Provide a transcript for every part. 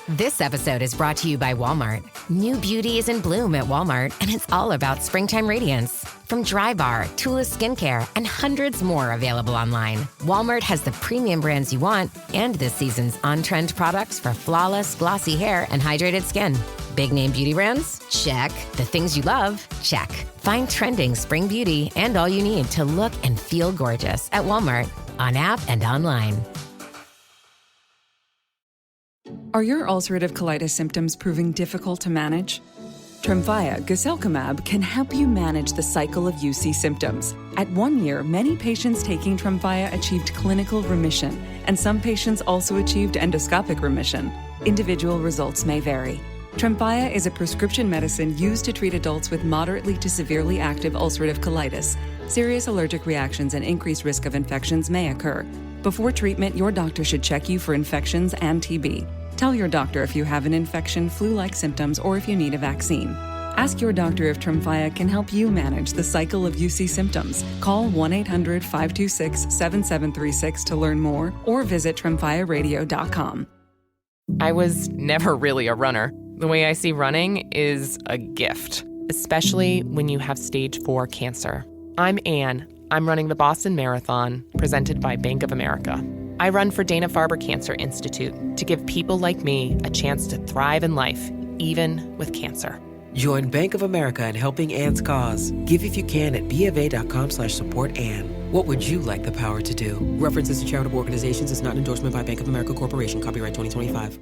This episode is brought to you by Walmart. New beauty is in bloom at Walmart, and it's all about springtime radiance. From Drybar, Tula Skincare, and hundreds more available online, Walmart has the premium brands you want and this season's on-trend products for flawless, glossy hair and hydrated skin. Big name beauty brands? Check. The things you love? Check. Find trending spring beauty and all you need to look and feel gorgeous at Walmart, on app and online. Are your ulcerative colitis symptoms proving difficult to manage? Tremfya guselkumab can help you manage the cycle of UC symptoms. At 1 year, many patients taking Tremfya achieved clinical remission, and some patients also achieved endoscopic remission. Individual results may vary. Tremfya is a prescription medicine used to treat adults with moderately to severely active ulcerative colitis. Serious allergic reactions and increased risk of infections may occur. Before treatment, your doctor should check you for infections and TB. Tell your doctor if you have an infection, flu-like symptoms, or if you need a vaccine. Ask your doctor if Tremfya can help you manage the cycle of UC symptoms. Call 1-800-526-7736 to learn more, or visit tremfyaradio.com. I was never really a runner. The way I see running is a gift, especially when you have stage 4 cancer. I'm Anne. I'm running the Boston Marathon, presented by Bank of America. I run for Dana-Farber Cancer Institute to give people like me a chance to thrive in life, even with cancer. Join Bank of America in helping Anne's cause. Give if you can at BofA.com/supportAnne. What would you like the power to do? References to charitable organizations is not an endorsement by Bank of America Corporation. Copyright 2025.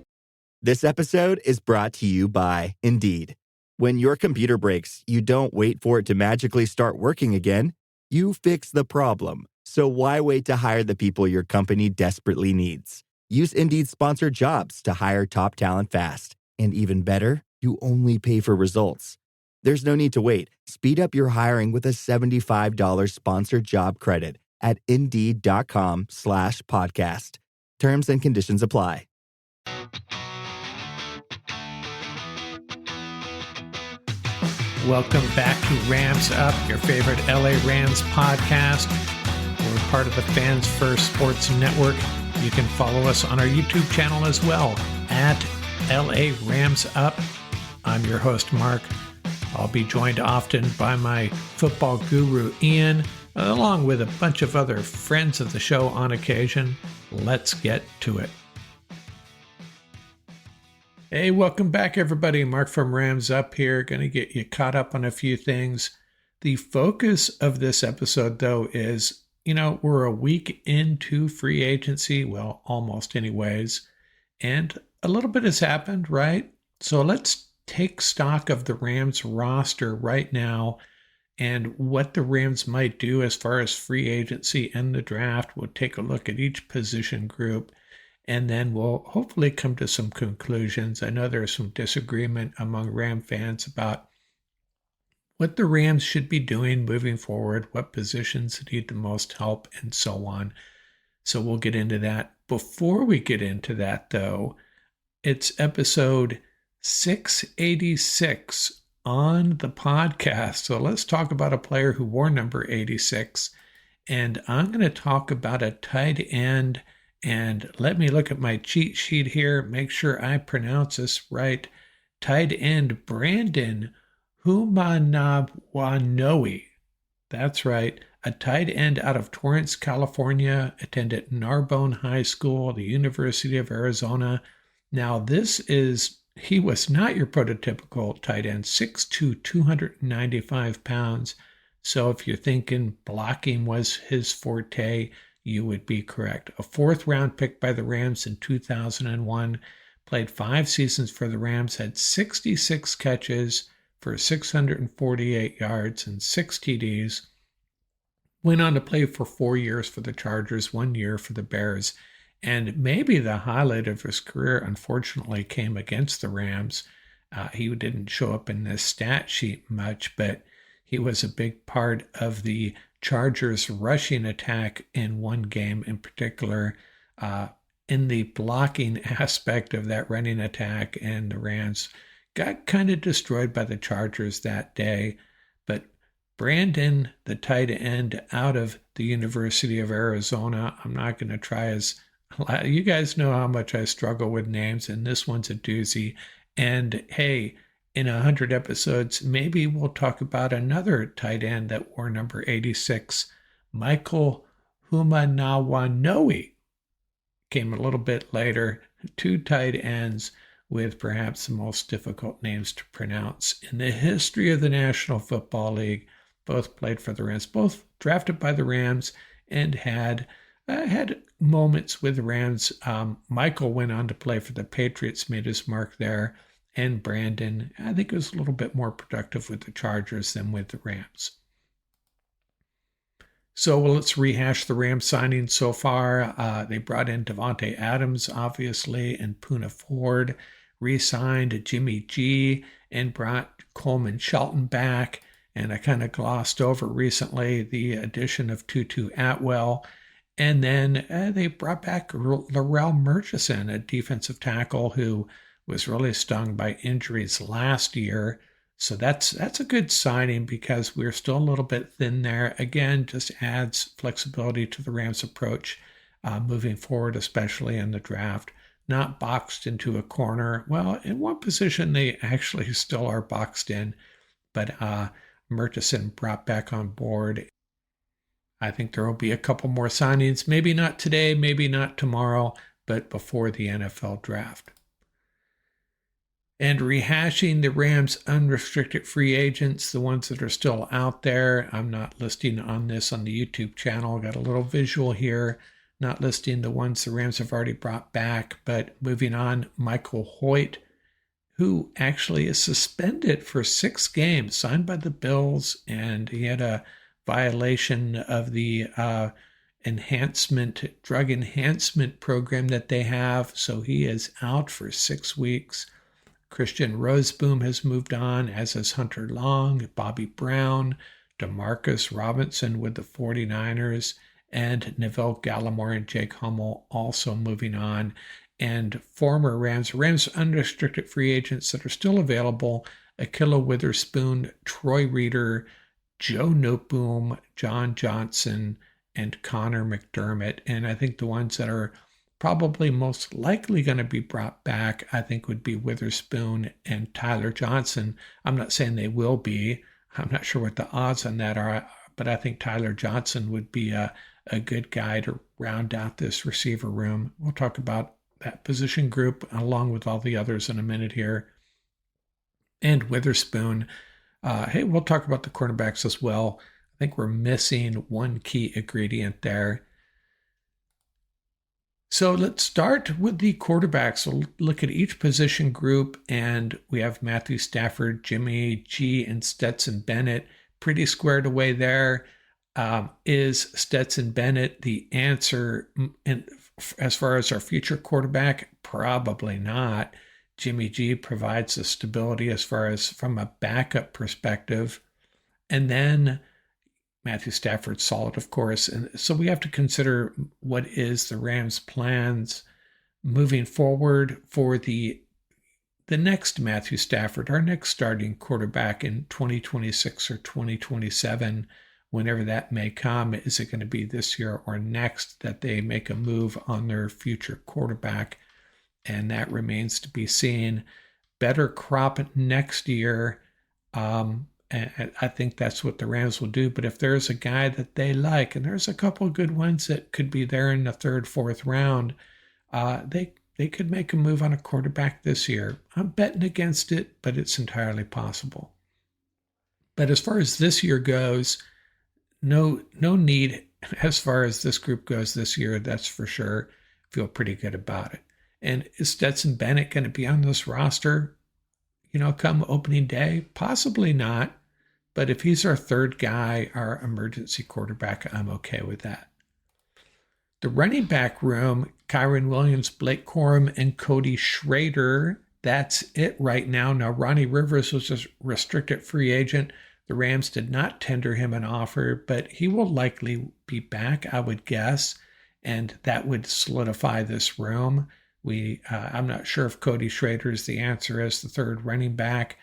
This episode is brought to you by Indeed. When your computer breaks, you don't wait for it to magically start working again. You fix the problem. So why wait to hire the people your company desperately needs? Use Indeed's sponsored jobs to hire top talent fast. And even better, you only pay for results. There's no need to wait. Speed up your hiring with a $75 sponsored job credit at Indeed.com/podcast. Terms and conditions apply. Welcome back to Rams Up, your favorite LA Rams podcast. We're part of the Fans First Sports Network. You can follow us on our YouTube channel as well, at LA Rams Up. I'm your host, Mark. I'll be joined often by my football guru, Ian, along with a bunch of other friends of the show on occasion. Let's get to it. Hey, welcome back, everybody. Mark from Rams Up here, going to get you caught up on a few things. The focus of this episode, though, is, we're a week into free agency, well, almost anyways, and a little bit has happened, right? So let's take stock of the Rams roster right now and what the Rams might do as far as free agency and the draft. We'll take a look at each position group, and then we'll hopefully come to some conclusions. I know there's some disagreement among Ram fans about what the Rams should be doing moving forward, what positions need the most help, and so on. So we'll get into that. Before we get into that, though, it's episode 686 on the podcast. So let's talk about a player who wore number 86. And I'm going to talk about a tight end. And let me look at my cheat sheet here, make sure I pronounce this right. Tight end Brandon Humanawanoi. That's right. A tight end out of Torrance, California, attended Narbonne High School, the University of Arizona. Now, he was not your prototypical tight end, 6'2", 295 pounds. So if you're thinking blocking was his forte, you would be correct. A 4th-round pick by the Rams in 2001, played 5 seasons for the Rams, had 66 catches for 648 yards and 6 TDs. Went on to play for 4 years for the Chargers, 1 year for the Bears. And maybe the highlight of his career, unfortunately, came against the Rams. He didn't show up in this stat sheet much, but he was a big part of the Chargers' rushing attack in one game in particular, in the blocking aspect of that running attack, and the Rams got kind of destroyed by the Chargers that day. But Brandon, the tight end out of the University of Arizona, I'm not going to try his You guys know how much I struggle with names, and this one's a doozy. And hey, in 100 episodes, maybe we'll talk about another tight end that wore number 86, Michael Humanawanoi. Came a little bit later. Two tight ends with perhaps the most difficult names to pronounce in the history of the National Football League. Both played for the Rams, both drafted by the Rams, and had moments with the Rams. Michael went on to play for the Patriots, made his mark there, and Brandon, I think, was a little bit more productive with the Chargers than with the Rams. So let's rehash the Rams signings so far. They brought in Davante Adams, obviously, and Poona Ford, re-signed Jimmy G, and brought Coleman Shelton back. And I kind of glossed over recently the addition of Tutu Atwell. And then they brought back Larrell Murchison, a defensive tackle who was really stung by injuries last year. So that's a good signing because we're still a little bit thin there. Again, just adds flexibility to the Rams' approach moving forward, especially in the draft. Not boxed into a corner. Well, in one position, they actually still are boxed in, but Murchison brought back on board. I think there will be a couple more signings, maybe not today, maybe not tomorrow, but before the NFL draft. And rehashing the Rams' unrestricted free agents, the ones that are still out there. I'm not listing on this on the YouTube channel. Got a little visual here, not listing the ones the Rams have already brought back, but moving on, Michael Hoyt, who actually is suspended for 6 games, signed by the Bills, and he had a violation of the drug enhancement program that they have, so he is out for 6 weeks. Christian Roseboom has moved on, as has Hunter Long, Bobby Brown, Demarcus Robinson with the 49ers, and Neville Gallimore and Jake Hummel also moving on. And former Rams unrestricted free agents that are still available, Akilla Witherspoon, Troy Reeder, Joe Noteboom, John Johnson, and Connor McDermott. And I think the ones that are probably most likely going to be brought back, I think, would be Witherspoon and Tyler Johnson. I'm not saying they will be. I'm not sure what the odds on that are, but I think Tyler Johnson would be a good guy to round out this receiver room. We'll talk about that position group along with all the others in a minute here. And Witherspoon. Hey, we'll talk about the cornerbacks as well. I think we're missing one key ingredient there. So let's start with the quarterbacks. We'll look at each position group, and we have Matthew Stafford, Jimmy G, and Stetson Bennett pretty squared away there. Is Stetson Bennett the answer as far as our future quarterback? Probably not. Jimmy G provides the stability as far as from a backup perspective. And then Matthew Stafford's solid, of course. And so we have to consider what is the Rams' plans moving forward for the next Matthew Stafford, our next starting quarterback in 2026 or 2027, whenever that may come. Is it going to be this year or next that they make a move on their future quarterback? And that remains to be seen. Better crop next year. And I think that's what the Rams will do. But if there's a guy that they like, and there's a couple of good ones that could be there in the 3rd, 4th round, they could make a move on a quarterback this year. I'm betting against it, but it's entirely possible. But as far as this year goes, no need as far as this group goes this year, that's for sure. Feel pretty good about it. And is Stetson Bennett going to be on this roster, come opening day? Possibly not. But if he's our 3rd guy, our emergency quarterback, I'm okay with that. The running back room, Kyren Williams, Blake Corum, and Cody Schrader. That's it right now. Now, Ronnie Rivers was a restricted free agent. The Rams did not tender him an offer, but he will likely be back, I would guess, and that would solidify this room. I'm not sure if Cody Schrader is the answer as the 3rd running back.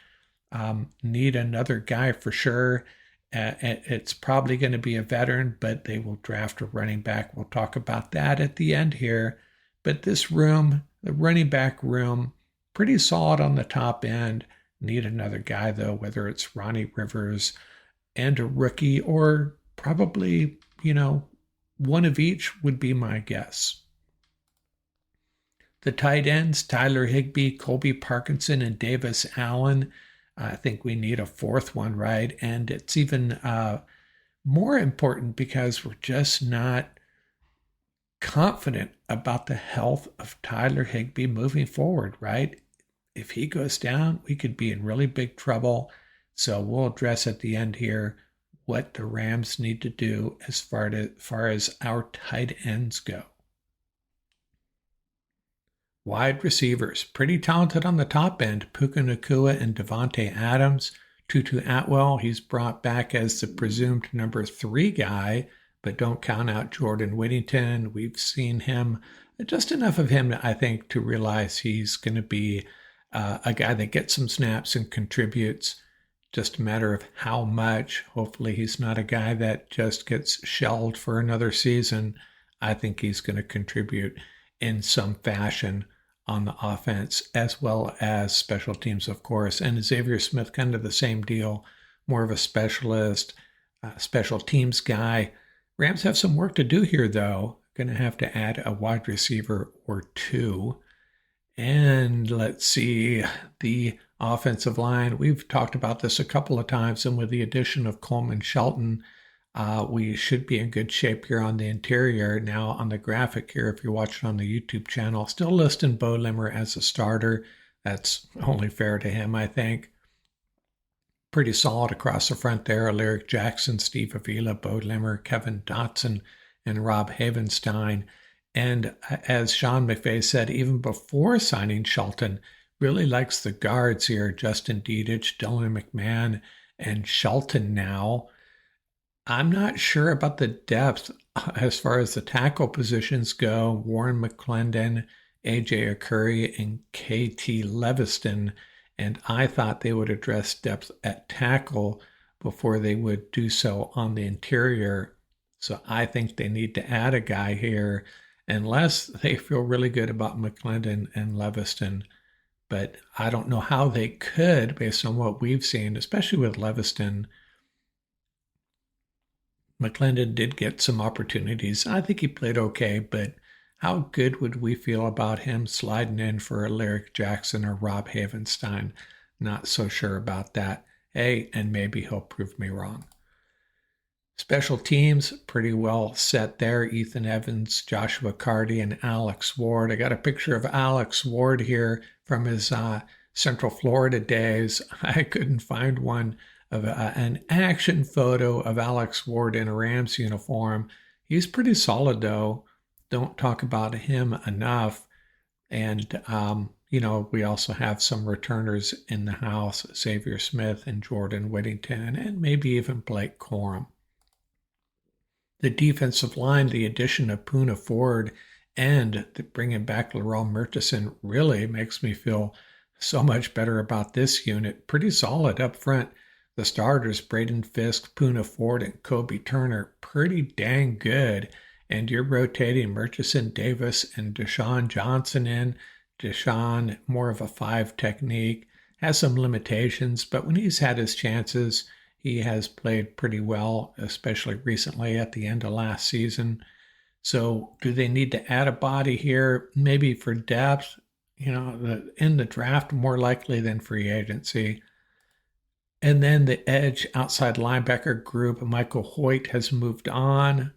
Need another guy for sure. It's probably going to be a veteran, but they will draft a running back. We'll talk about that at the end here. But this room, the running back room, pretty solid on the top end. Need another guy, though, whether it's Ronnie Rivers and a rookie, or probably, one of each would be my guess. The tight ends, Tyler Higbee, Colby Parkinson, and Davis Allen. I think we need a fourth one, right? And it's even more important because we're just not confident about the health of Tyler Higbee moving forward, right? If he goes down, we could be in really big trouble. So we'll address at the end here what the Rams need to do as far as our tight ends go. Wide receivers, pretty talented on the top end. Puka Nacua and Devontae Adams. Tutu Atwell, he's brought back as the presumed number 3 guy, but don't count out Jordan Whittington. We've seen him, just enough of him, I think, to realize he's going to be a guy that gets some snaps and contributes. Just a matter of how much. Hopefully he's not a guy that just gets shelled for another season. I think he's going to contribute in some fashion on the offense, as well as special teams, of course. And Xavier Smith, kind of the same deal, more of a specialist, special teams guy. Rams have some work to do here, though. Going to have to add a wide receiver or 2. And let's see, the offensive line. We've talked about this a couple of times, and with the addition of Coleman Shelton, we should be in good shape here on the interior. Now on the graphic here, if you're watching on the YouTube channel, still listing Bo Limmer as a starter. That's only fair to him, I think. Pretty solid across the front there. Lyric Jackson, Steve Avila, Bo Limmer, Kevin Dotson, and Rob Havenstein. And as Sean McVay said, even before signing Shelton, really likes the guards here. Justin Dedich, Dylan McMahon, and Shelton now. I'm not sure about the depth as far as the tackle positions go. Warren McClendon, AJ Akuri, and KT Leviston. And I thought they would address depth at tackle before they would do so on the interior. So I think they need to add a guy here, unless they feel really good about McClendon and Leviston. But I don't know how they could, based on what we've seen, especially with Leviston. McClendon did get some opportunities. I think he played okay, but how good would we feel about him sliding in for a Lyric Jackson or Rob Havenstein? Not so sure about that. Hey, and maybe he'll prove me wrong. Special teams, pretty well set there. Ethan Evans, Joshua Carty, and Alex Ward. I got a picture of Alex Ward here from his Central Florida days. I couldn't find one of an action photo of Alex Ward in a Rams uniform. He's pretty solid, though. Don't talk about him enough. And, we also have some returners in the house, Xavier Smith and Jordan Whittington, and maybe even Blake Corum. The defensive line, the addition of Poona Ford and bringing back Laurel Murchison really makes me feel so much better about this unit. Pretty solid up front. The starters, Braden Fisk, Poona Ford, and Kobe Turner, pretty dang good. And you're rotating Murchison, Davis, and Deshaun Johnson in. Deshaun, more of a 5 technique, has some limitations, but when he's had his chances, he has played pretty well, especially recently at the end of last season. So do they need to add a body here? Maybe for depth, in the draft, more likely than free agency. And then the edge outside linebacker group, Michael Hoyt has moved on.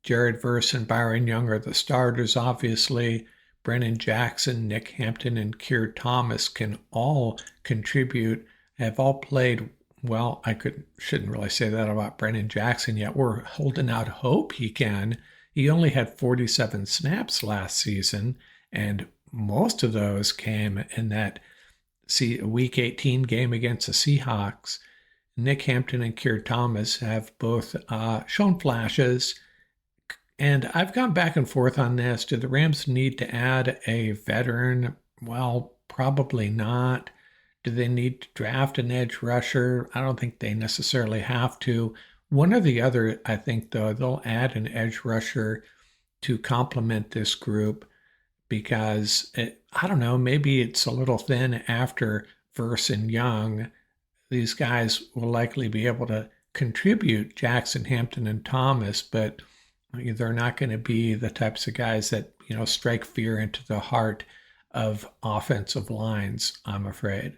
Jared Verse and Byron Young are the starters, obviously. Brennan Jackson, Nick Hampton, and Keir Thomas can all contribute, have all played well. Shouldn't really say that about Brennan Jackson yet. We're holding out hope he can. He only had 47 snaps last season, and most of those came in that Week 18 game against the Seahawks. Nick Hampton and Keir Thomas have both shown flashes. And I've gone back and forth on this. Do the Rams need to add a veteran? Well, probably not. Do they need to draft an edge rusher? I don't think they necessarily have to. One or the other, I think, though, they'll add an edge rusher to complement this group because, I don't know, maybe it's a little thin after Verse and Young. These guys will likely be able to contribute, Jackson, Hampton, and Thomas, but they're not going to be the types of guys that, strike fear into the heart of offensive lines, I'm afraid.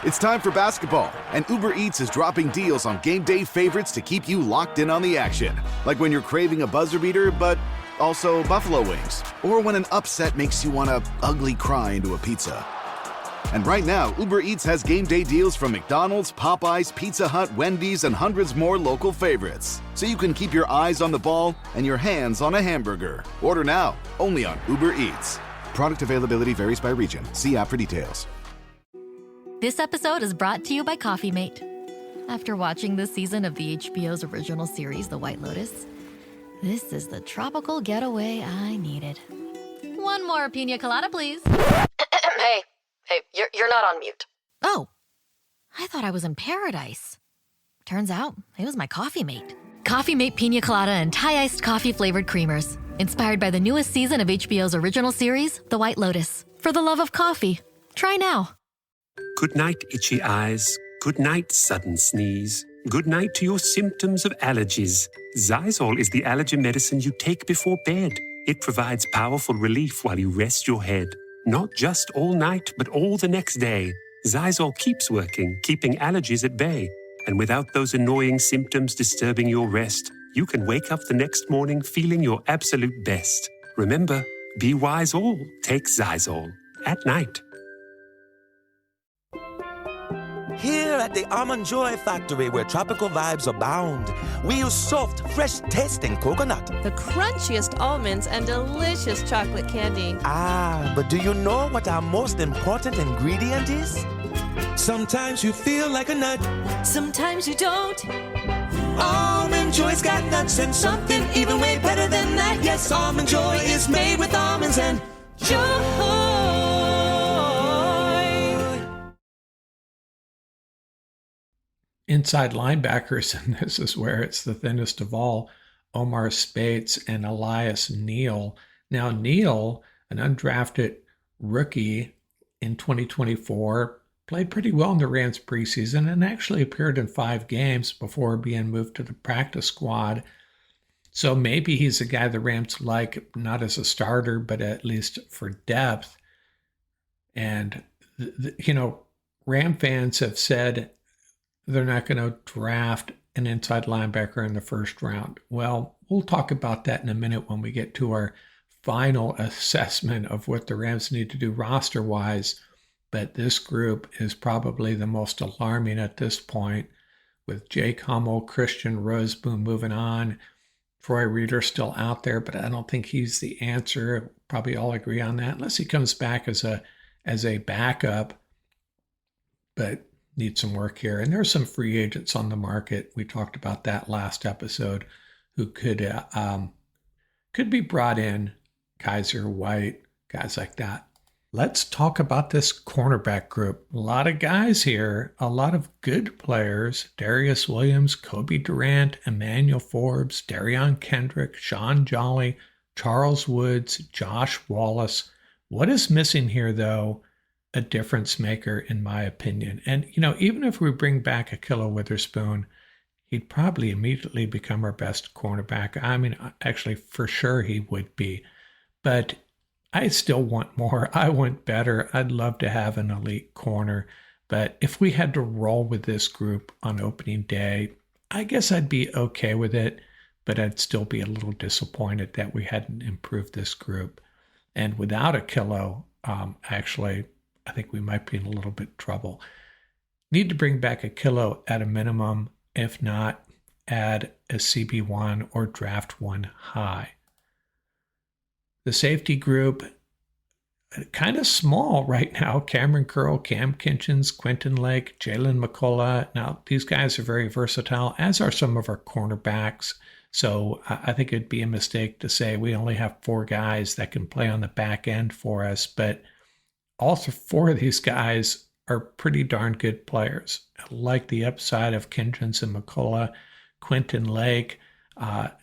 It's time for basketball, and Uber Eats is dropping deals on game day favorites to keep you locked in on the action. Like when you're craving a buzzer beater, but also buffalo wings. Or when an upset makes you want to ugly cry into a pizza. And right now, Uber Eats has game day deals from McDonald's, Popeyes, Pizza Hut, Wendy's, and hundreds more local favorites. So you can keep your eyes on the ball and your hands on a hamburger. Order now, only on Uber Eats. Product availability varies by region. See app for details. This episode is brought to you by Coffee Mate. After watching this season of the HBO's original series, The White Lotus, this is the tropical getaway I needed. One more pina colada, please. Hey, you're not on mute. Oh, I thought I was in paradise. Turns out it was my Coffee Mate. Coffee Mate Pina Colada and Thai iced coffee flavored creamers. Inspired by the newest season of HBO's original series, The White Lotus. For the love of coffee. Try now. Good night, itchy eyes. Good night, sudden sneeze. Good night to your symptoms of allergies. Xyzal is the allergy medicine you take before bed. It provides powerful relief while you rest your head. Not just all night, but all the next day. Xyzal keeps working, keeping allergies at bay. And without those annoying symptoms disturbing your rest, you can wake up the next morning feeling your absolute best. Remember, be wise all. Take Xyzal. At night. Here at the Almond Joy Factory, where tropical vibes abound, we use soft, fresh-tasting coconut. The crunchiest almonds and delicious chocolate candy. Ah, but do you know what our most important ingredient is? Sometimes you feel like a nut. Sometimes you don't. Almond Joy's got nuts and something even way better than that. Yes, Almond Joy is made with almonds and joy. Inside linebackers, and this is where it's the thinnest of all, Omar Speights and Elias Neal. Now, Neal, an undrafted rookie in 2024, played pretty well in the Rams preseason and actually appeared in 5 games before being moved to the practice squad. So maybe he's a guy the Rams like, not as a starter, but at least for depth. And, Ram fans have said they're not going to draft an inside linebacker in the first round. Well, we'll talk about that in a minute when we get to our final assessment of what the Rams need to do roster-wise. But this group is probably the most alarming at this point, with Jake Hummel, Christian Roseboom moving on. Troy Reeder still out there, but I don't think he's the answer. Probably all agree on that, unless he comes back as a backup. But need some work here. And there's some free agents on the market. We talked about that last episode who could be brought in. Kaiser, White, guys like that. Let's talk about this cornerback group. A lot of guys here, a lot of good players. Darius Williams, Kobe Durant, Emmanuel Forbes, Darion Kendrick, Sean Jolly, Charles Woods, Josh Wallace. What is missing here, though? A difference maker, in my opinion. And, even if we bring back Ahkello Witherspoon, he'd probably immediately become our best cornerback. I mean, actually, for sure he would be. But I still want more. I want better. I'd love to have an elite corner. But if we had to roll with this group on opening day, I guess I'd be okay with it. But I'd still be a little disappointed that we hadn't improved this group. And without Ahkello, I think we might be in a little bit of trouble. Need to bring back Ahkello at a minimum. If not, add a CB1 or draft one high. The safety group, kind of small right now. Cameron Curl, Cam Kinchens, Quentin Lake, Jalen McCullough. Now, these guys are very versatile, as are some of our cornerbacks. So I think it'd be a mistake to say we only have 4 guys that can play on the back end for us. But all 4 of these guys are pretty darn good players. I like the upside of Kinchens and McCullough. Quentin Lake,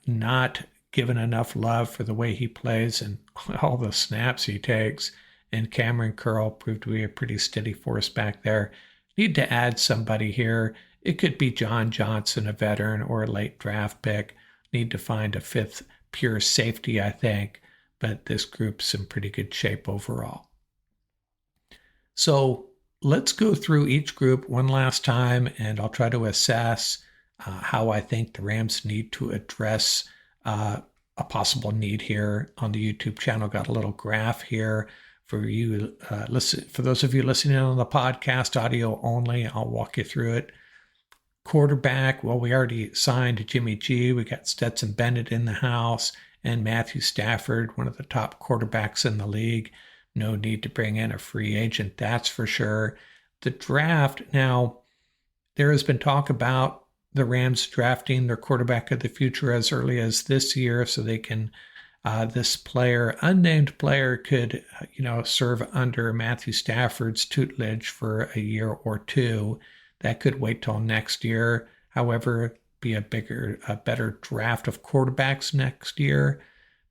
not given enough love for the way he plays and all the snaps he takes. And Cameron Curl proved to be a pretty steady force back there. Need to add somebody here. It could be John Johnson, a veteran, or a late draft pick. Need to find a fifth pure safety, I think. But this group's in pretty good shape overall. So let's go through each group one last time, and I'll try to assess how I think the Rams need to address a possible need here on the YouTube channel. Got a little graph here for you. For those of you listening on the podcast, audio only, I'll walk you through it. Quarterback, well, we already signed Jimmy G. We got Stetson Bennett in the house and Matthew Stafford, one of the top quarterbacks in the league. No need to bring in a free agent, that's for sure. The draft, now, there has been talk about the Rams drafting their quarterback of the future as early as this year so they can, this player, unnamed player, could, serve under Matthew Stafford's tutelage for a year or two. That could wait till next year. However, be a better draft of quarterbacks next year,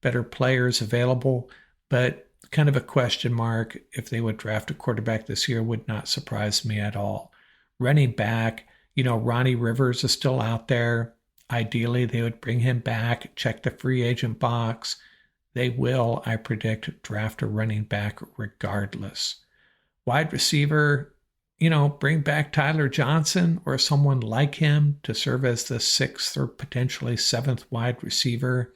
better players available, but kind of a question mark. If they would draft a quarterback this year would not surprise me at all. Running back, Ronnie Rivers is still out there. Ideally, they would bring him back, check the free agent box. They will, I predict, draft a running back regardless. Wide receiver, bring back Tyler Johnson or someone like him to serve as the sixth or potentially seventh wide receiver.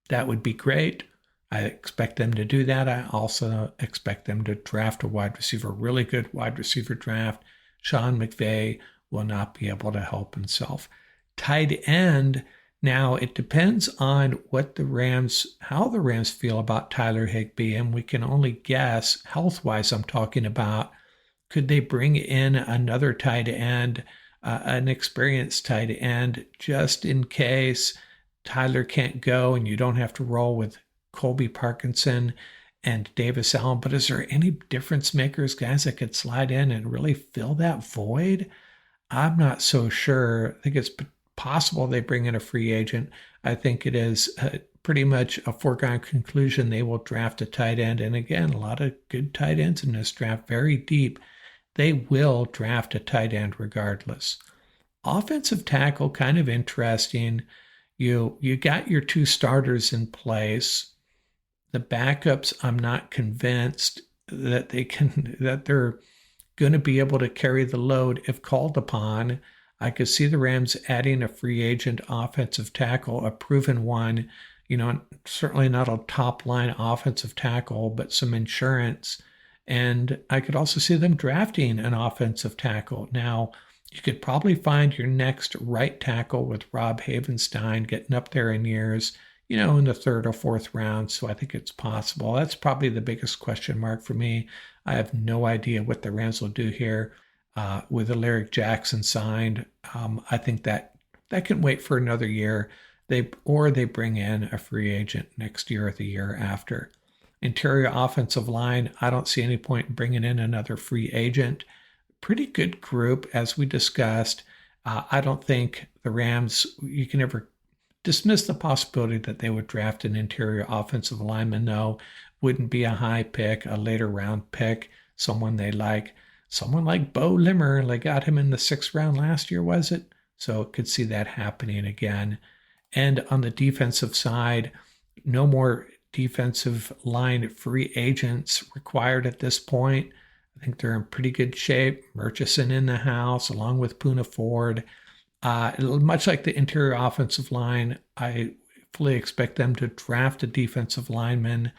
That would be great. I expect them to do that. I also expect them to draft a wide receiver, really good wide receiver draft. Sean McVay will not be able to help himself. Tight end, now it depends on how the Rams feel about Tyler Higbee, and we can only guess, health-wise I'm talking about, could they bring in another tight end, an experienced tight end, just in case Tyler can't go and you don't have to roll with Colby Parkinson and Davis Allen? But is there any difference makers, guys that could slide in and really fill that void? I'm not so sure. I think it's possible they bring in a free agent. I think it is pretty much a foregone conclusion they will draft a tight end. And again, a lot of good tight ends in this draft, very deep. They will draft a tight end regardless. Offensive tackle, kind of interesting. You got your two starters in place. The backups, I'm not convinced that they're going to be able to carry the load if called upon. I could see the Rams adding a free agent offensive tackle, a proven one, certainly not a top line offensive tackle, but some insurance. And I could also see them drafting an offensive tackle. Now, you could probably find your next right tackle with Rob Havenstein getting up there in years, in the third or fourth round. So I think it's possible. That's probably the biggest question mark for me. I have no idea what the Rams will do here with Alaric Jackson signed. I think that can wait for another year. They bring in a free agent next year or the year after. Interior offensive line, I don't see any point in bringing in another free agent. Pretty good group, as we discussed. I don't think the Rams, you can ever dismiss the possibility that they would draft an interior offensive lineman. No, wouldn't be a high pick, a later round pick, someone they like. Someone like Bo Limmer, they got him in the 6th round last year, was it? So could see that happening again. And on the defensive side, no more defensive line free agents required at this point. I think they're in pretty good shape. Murchison in the house, along with Poona Ford. Much like the interior offensive line, I fully expect them to draft a defensive lineman.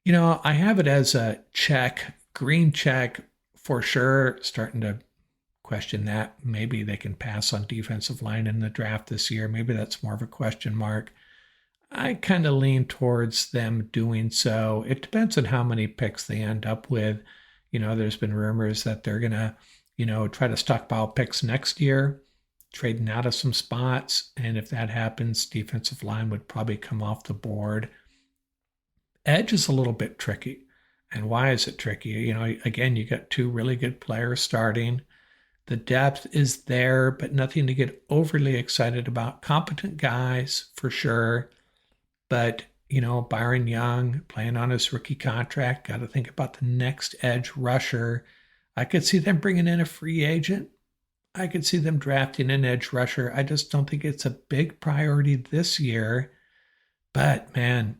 I have it as a check, green check for sure. Starting to question that. Maybe they can pass on defensive line in the draft this year. Maybe that's more of a question mark. I kind of lean towards them doing so. It depends on how many picks they end up with. There's been rumors that they're going to, try to stockpile picks next year, trading out of some spots. And if that happens, defensive line would probably come off the board. Edge is a little bit tricky. And why is it tricky? Again, you got two really good players starting. The depth is there, but nothing to get overly excited about. Competent guys, for sure. But, Byron Young playing on his rookie contract, got to think about the next edge rusher. I could see them bringing in a free agent. I could see them drafting an edge rusher. I just don't think it's a big priority this year. But, man,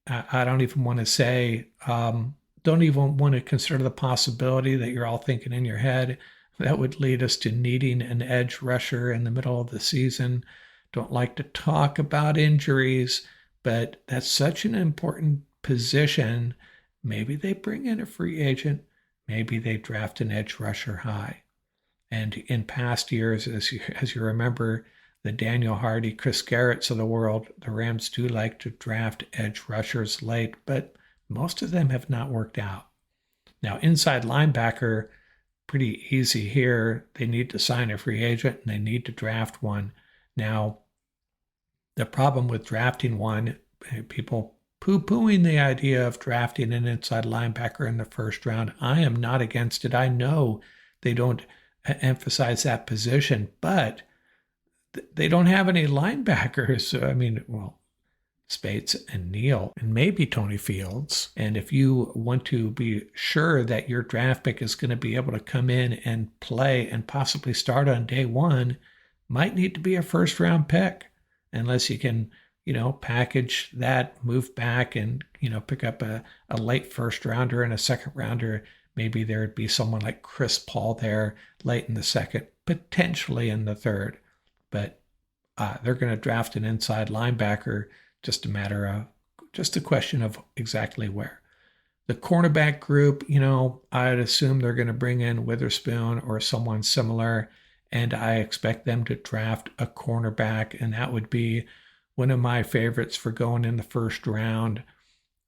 I don't even want to say, don't even want to consider the possibility that you're all thinking in your head that would lead us to needing an edge rusher in the middle of the season. Don't like to talk about injuries, but that's such an important position. Maybe they bring in a free agent. Maybe they draft an edge rusher high. And in past years, as you remember, the Daniel Hardy, Chris Garrett's of the world, the Rams do like to draft edge rushers late, but most of them have not worked out. Now, inside linebacker, pretty easy here. They need to sign a free agent and they need to draft one. Now, the problem with drafting one, people poo-pooing the idea of drafting an inside linebacker in the first round. I am not against it. I know they don't emphasize that position, but they don't have any linebackers. Spates and Neal and maybe Tony Fields. And if you want to be sure that your draft pick is going to be able to come in and play and possibly start on day one, might need to be a first round pick, unless you can, package that, move back and, pick up a late first rounder and a second rounder. Maybe there'd be someone like Chris Paul there late in the second, potentially in the third. But they're going to draft an inside linebacker. Just a question of exactly where. The cornerback group, I'd assume they're going to bring in Witherspoon or someone similar, and I expect them to draft a cornerback, and that would be one of my favorites for going in the first round.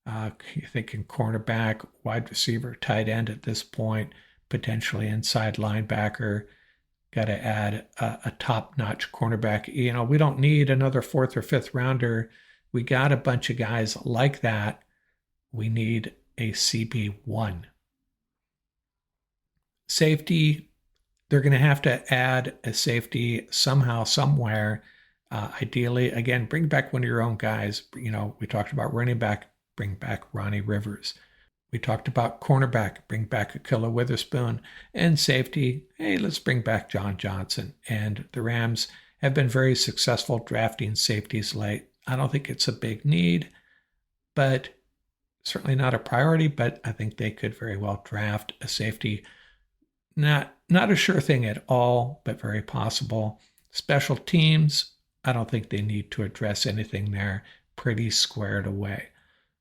You're thinking cornerback, wide receiver, tight end at this point, potentially inside linebacker. Got to add a top-notch cornerback. We don't need another fourth or fifth rounder. We got a bunch of guys like that. We need a CB1. Safety, they're going to have to add a safety somehow, somewhere. Ideally, again, bring back one of your own guys. We talked about running back, bring back Ronnie Rivers. We talked about cornerback, bring back Ahkello Witherspoon. And safety, hey, let's bring back John Johnson. And the Rams have been very successful drafting safeties late. I don't think it's a big need, but certainly not a priority, but I think they could very well draft a safety. Not a sure thing at all, but very possible. Special teams, I don't think they need to address anything there. Pretty squared away.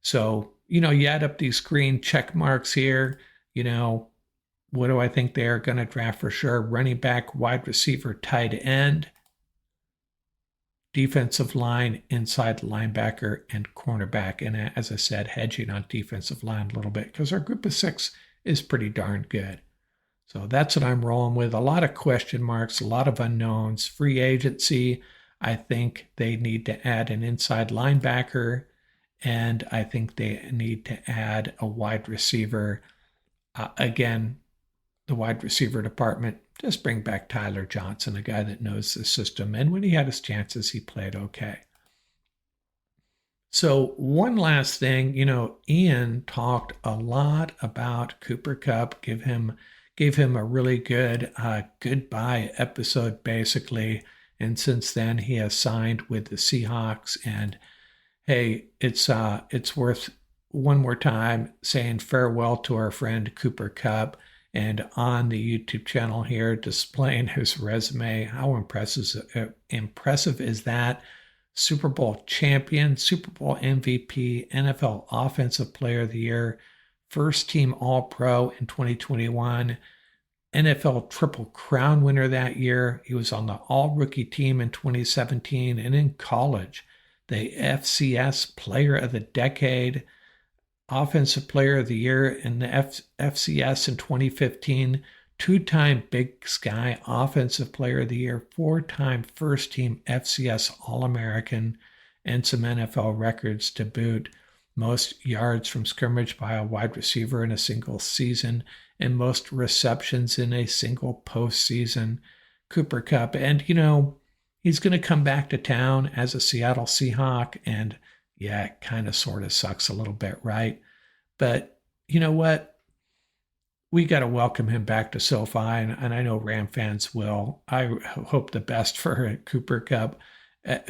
So, you add up these green check marks here. What do I think they are going to draft for sure? Running back, wide receiver, tight end, defensive line, inside linebacker, and cornerback. And as I said, hedging on defensive line a little bit because our group of 6 is pretty darn good. So that's what I'm rolling with. A lot of question marks, a lot of unknowns. Free agency, I think they need to add an inside linebacker, and I think they need to add a wide receiver. Again, the wide receiver department, just bring back Tyler Johnson, a guy that knows the system. And when he had his chances, he played okay. So one last thing, Ian talked a lot about Cooper Kupp, gave him a really good goodbye episode, basically. And since then, he has signed with the Seahawks. And hey, it's worth one more time saying farewell to our friend Cooper Kupp. And on the YouTube channel here, displaying his resume. How impressive is that? Super Bowl champion, Super Bowl MVP, NFL Offensive Player of the Year, first team All-Pro in 2021, NFL Triple Crown winner that year. He was on the All-Rookie team in 2017, and in college, the FCS Player of the Decade, Offensive Player of the Year in the FCS in 2015, 2-time Big Sky Offensive Player of the Year, 4-time first team FCS All-American, and some NFL records to boot. most yards from scrimmage by a wide receiver in a single season, and most receptions in a single postseason. Cooper Kupp. And, he's going to come back to town as a Seattle Seahawk. And yeah, it kind of sort of sucks a little bit, right? But you know what? We got to welcome him back to SoFi, and I know Ram fans will. I hope the best for Cooper Kupp.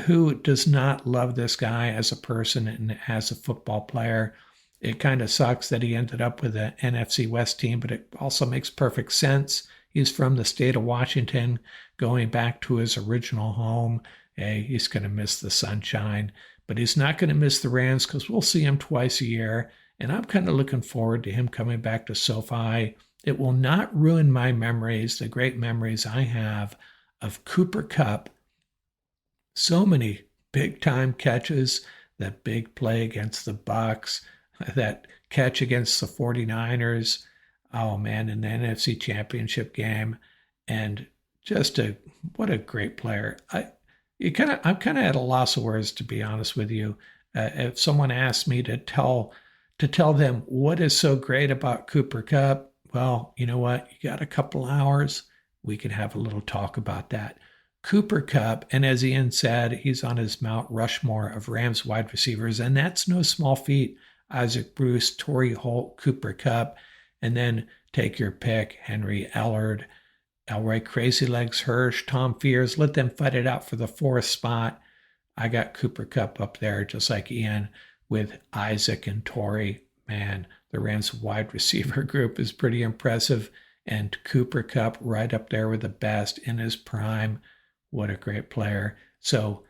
Who does not love this guy as a person and as a football player? It kind of sucks that he ended up with an NFC West team, but it also makes perfect sense. He's from the state of Washington, going back to his original home. Hey, he's going to miss the sunshine, but he's not going to miss the Rams because we'll see him twice a year. And I'm kind of looking forward to him coming back to SoFi. It will not ruin my memories, the great memories I have of Cooper Kupp. So many big-time catches, that big play against the Bucs, that catch against the 49ers, oh man, in the NFC Championship game, and just what a great player. I'm kind of at a loss of words, to be honest with you. If someone asked me to tell them what is so great about Cooper Kupp, well, you know what? You got a couple hours, we can have a little talk about that. Cooper Kupp, and as Ian said, he's on his Mount Rushmore of Rams wide receivers, and that's no small feat. Isaac Bruce, Torrey Holt, Cooper Kupp, and then take your pick, Henry Ellard, Elroy Crazy Legs Hirsch, Tom Fears. Let them fight it out for the fourth spot. I got Cooper Kupp up there, just like Ian, with Isaac and Torrey. Man, the Rams wide receiver group is pretty impressive, and Cooper Kupp right up there with the best in his prime. What a great player. So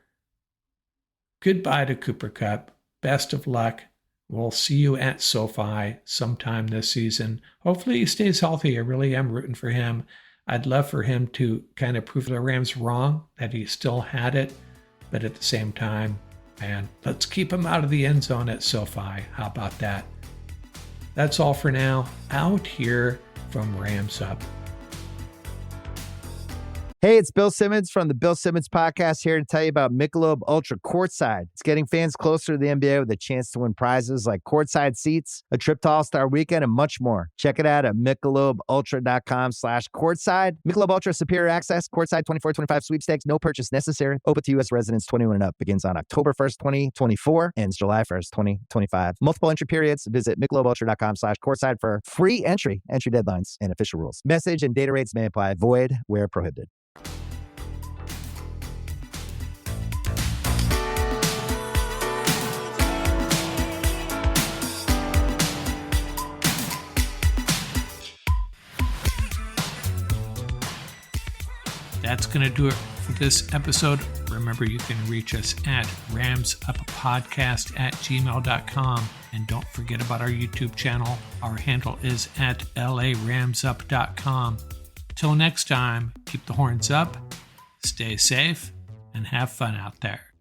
goodbye to Cooper Kupp. Best of luck. We'll see you at SoFi sometime this season. Hopefully he stays healthy. I really am rooting for him. I'd love for him to kind of prove the Rams wrong, that he still had it. But at the same time, man, let's keep him out of the end zone at SoFi. How about that? That's all for now. Out here from Rams Up. Hey, it's Bill Simmons from the Bill Simmons Podcast here to tell you about Michelob Ultra Courtside. It's getting fans closer to the NBA with a chance to win prizes like courtside seats, a trip to All-Star Weekend, and much more. Check it out at MichelobUltra.com/courtside. Michelob Ultra Superior Access, Courtside 24-25 sweepstakes, no purchase necessary. Open to U.S. residents 21 and up. Begins on October 1st, 2024, ends July 1st, 2025. Multiple entry periods. Visit MichelobUltra.com/courtside for free entry deadlines, and official rules. Message and data rates may apply. Void where prohibited. That's going to do it for this episode. Remember, you can reach us at ramsuppodcast@gmail.com. And don't forget about our YouTube channel. Our handle is at laramsup.com. Till next time, keep the horns up, stay safe, and have fun out there.